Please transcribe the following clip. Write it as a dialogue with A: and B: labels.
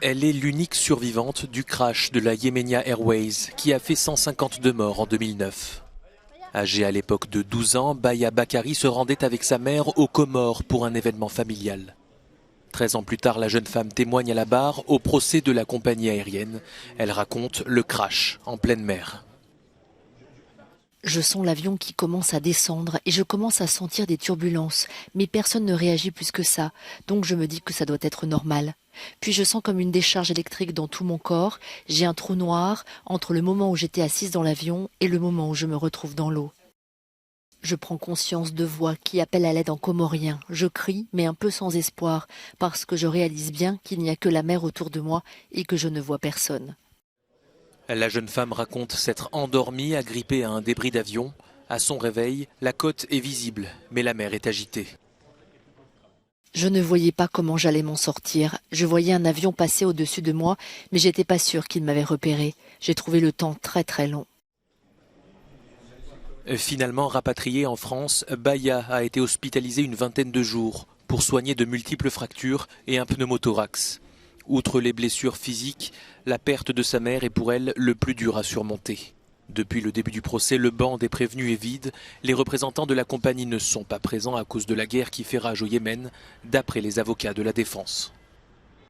A: Elle est l'unique survivante du crash de la Yemenia Airways qui a fait 152 morts en 2009. Âgée à l'époque de 12 ans, Baya Bakari se rendait avec sa mère aux Comores pour un événement familial. 13 ans plus tard, la jeune femme témoigne à la barre au procès de la compagnie aérienne. Elle raconte le crash en pleine mer.
B: Je sens l'avion qui commence à descendre et je commence à sentir des turbulences, mais personne ne réagit plus que ça, donc je me dis que ça doit être normal. Puis je sens comme une décharge électrique dans tout mon corps, j'ai un trou noir entre le moment où j'étais assise dans l'avion et le moment où je me retrouve dans l'eau. Je prends conscience de voix qui appellent à l'aide en comorien. Je crie, mais un peu sans espoir, parce que je réalise bien qu'il n'y a que la mer autour de moi et que je ne vois personne.
A: La jeune femme raconte s'être endormie agrippée à un débris d'avion. À son réveil, la côte est visible, mais la mer est agitée.
B: Je ne voyais pas comment j'allais m'en sortir. Je voyais un avion passer au-dessus de moi, mais j'étais pas sûre qu'il m'avait repéré. J'ai trouvé le temps très très long.
A: Finalement rapatriée en France, Baya a été hospitalisée une vingtaine de jours pour soigner de multiples fractures et un pneumothorax. Outre les blessures physiques, la perte de sa mère est pour elle le plus dur à surmonter. Depuis le début du procès, le banc des prévenus est vide. Les représentants de la compagnie ne sont pas présents à cause de la guerre qui fait rage au Yémen, d'après les avocats de la défense.